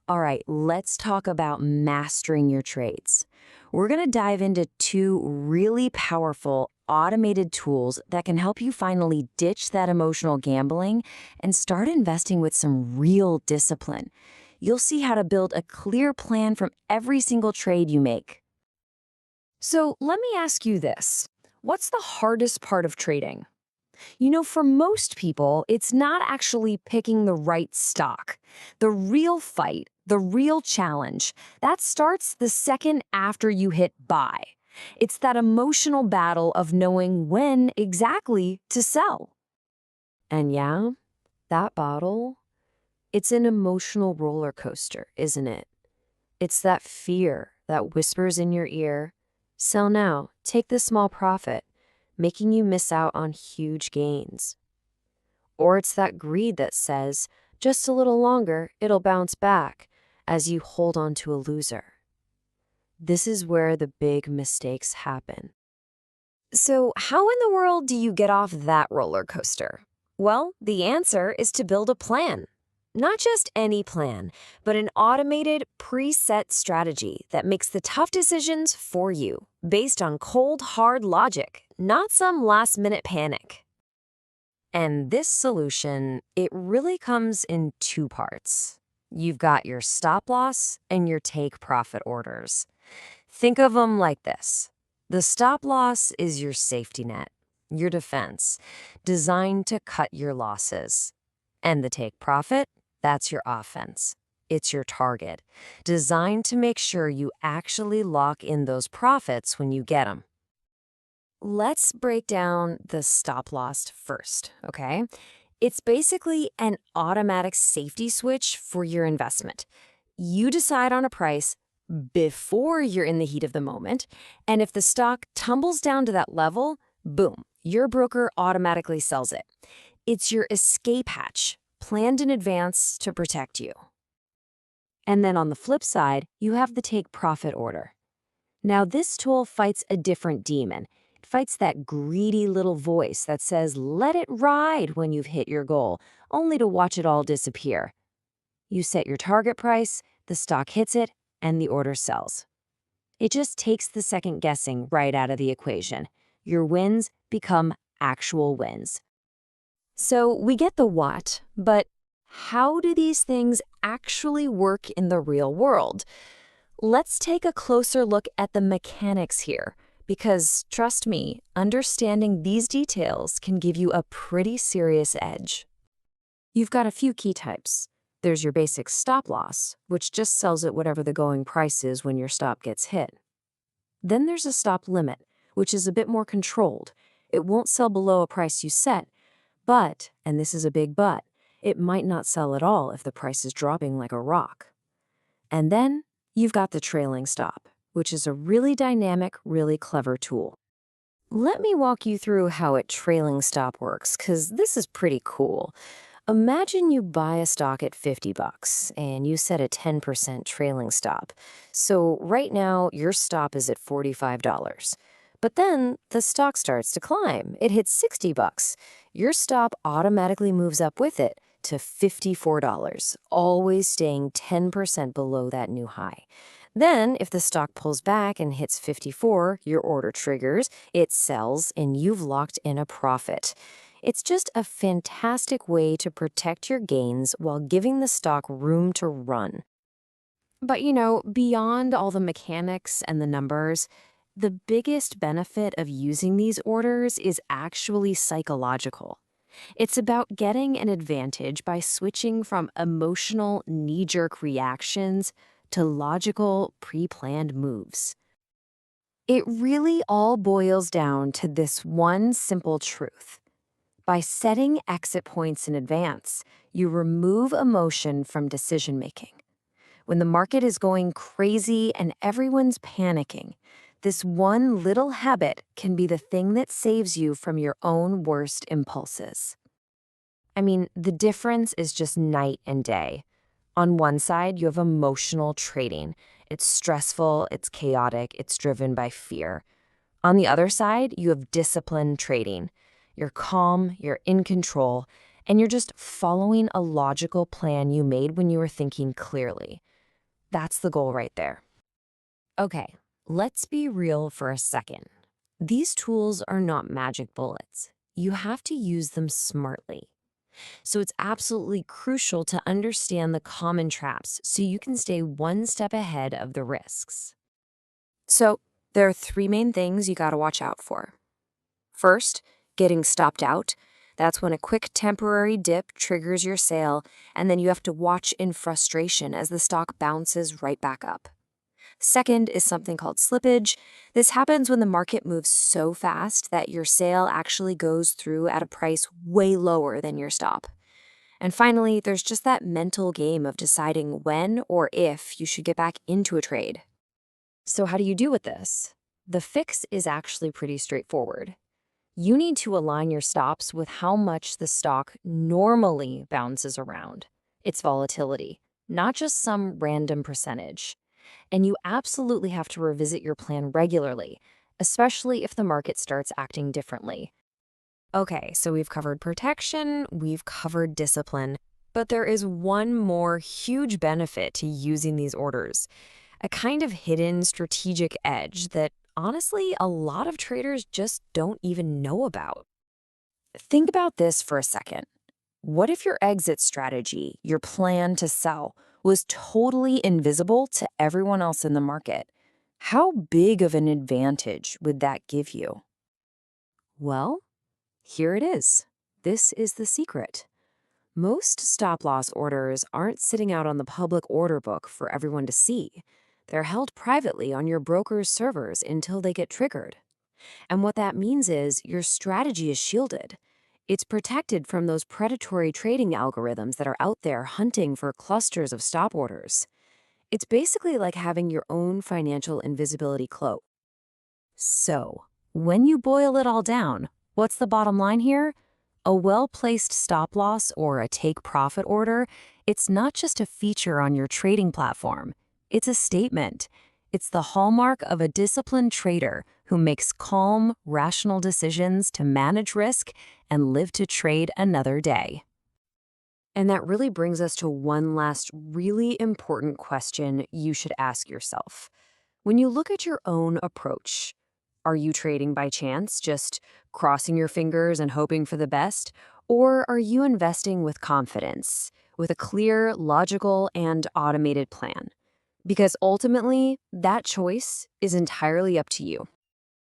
All right, let's talk about mastering your trades. We're going to dive into two really powerful automated tools that can help you finally ditch that emotional gambling and start investing with some real discipline. You'll see how to build a clear plan from every single trade you make. So let me ask you this. What's the hardest part of trading? For most people, it's not actually picking the right stock. The real fight, the real challenge, that starts the second after you hit buy. It's that emotional battle of knowing when exactly to sell. And yeah, that bottle, it's an emotional roller coaster, isn't it? It's that fear that whispers in your ear, sell now, take the small profit, making you miss out on huge gains. Or it's that greed that says, just a little longer, it'll bounce back, as you hold on to a loser. This is where the big mistakes happen. So, how in the world do you get off that roller coaster? Well, the answer is to build a plan. Not just any plan, but an automated, preset strategy that makes the tough decisions for you, based on cold, hard logic, not some last-minute panic. And this solution, it really comes in two parts. You've got your stop loss and your take profit orders. Think of them like this. The stop loss is your safety net, your defense, designed to cut your losses. And the take profit, that's your offense. It's your target, designed to make sure you actually lock in those profits when you get them. Let's break down the stop loss first, okay? It's basically an automatic safety switch for your investment. You decide on a price before you're in the heat of the moment, and if the stock tumbles down to that level, boom, your broker automatically sells it. It's your escape hatch, planned in advance to protect you. And then on the flip side, you have the take profit order. Now this tool fights a different demon. It fights that greedy little voice that says, let it ride when you've hit your goal, only to watch it all disappear. You set your target price, the stock hits it, and the order sells. It just takes the second guessing right out of the equation. Your wins become actual wins. So we get the what, but how do these things actually work in the real world? Let's take a closer look at the mechanics here, because trust me, understanding these details can give you a pretty serious edge. You've got a few key types. There's your basic stop loss, which just sells at whatever the going price is when your stop gets hit. Then there's a stop limit, which is a bit more controlled. It won't sell below a price you set, but, and this is a big but, it might not sell at all if the price is dropping like a rock. And then you've got the trailing stop, which is a really dynamic, really clever tool. Let me walk you through how a trailing stop works, because this is pretty cool. Imagine you buy a stock at $50 and you set a 10% trailing stop. So right now, your stop is at $45. But then the stock starts to climb. It hits $60. Your stop automatically moves up with it to $54, always staying 10% below that new high. Then, if the stock pulls back and hits 54, your order triggers, it sells, and you've locked in a profit. It's just a fantastic way to protect your gains while giving the stock room to run. But beyond all the mechanics and the numbers, the biggest benefit of using these orders is actually psychological. It's about getting an advantage by switching from emotional, knee-jerk reactions to logical, pre-planned moves. It really all boils down to this one simple truth. By setting exit points in advance, you remove emotion from decision-making. When the market is going crazy and everyone's panicking, this one little habit can be the thing that saves you from your own worst impulses. I mean, the difference is just night and day. On one side, you have emotional trading. It's stressful, it's chaotic, it's driven by fear. On the other side, you have disciplined trading. You're calm, you're in control, and you're just following a logical plan you made when you were thinking clearly. That's the goal right there. Okay, let's be real for a second. These tools are not magic bullets. You have to use them smartly. So it's absolutely crucial to understand the common traps so you can stay one step ahead of the risks. So there are three main things you got to watch out for. First, getting stopped out. That's when a quick temporary dip triggers your sale, and then you have to watch in frustration as the stock bounces right back up. Second is something called slippage. This happens when the market moves so fast that your sale actually goes through at a price way lower than your stop. And finally, there's just that mental game of deciding when or if you should get back into a trade. So, how do you do with this? The fix is actually pretty straightforward. You need to align your stops with how much the stock normally bounces around, its volatility, not just some random percentage. And you absolutely have to revisit your plan regularly, especially if the market starts acting differently. Okay, so we've covered protection, we've covered discipline, but there is one more huge benefit to using these orders, a kind of hidden strategic edge that honestly a lot of traders just don't even know about. Think about this for a second. What if your exit strategy, your plan to sell, was totally invisible to everyone else in the market? How big of an advantage would that give you? Well, here it is. This is the secret. Most stop loss orders aren't sitting out on the public order book for everyone to see. They're held privately on your broker's servers until they get triggered. And what that means is your strategy is shielded. It's protected from those predatory trading algorithms that are out there hunting for clusters of stop orders. It's basically like having your own financial invisibility cloak. So, when you boil it all down, what's the bottom line here? A well-placed stop loss or a take profit order, it's not just a feature on your trading platform. It's a statement. It's the hallmark of a disciplined trader who makes calm, rational decisions to manage risk and live to trade another day. And that really brings us to one last really important question you should ask yourself. When you look at your own approach, are you trading by chance, just crossing your fingers and hoping for the best? Or are you investing with confidence, with a clear, logical, and automated plan? Because ultimately, that choice is entirely up to you.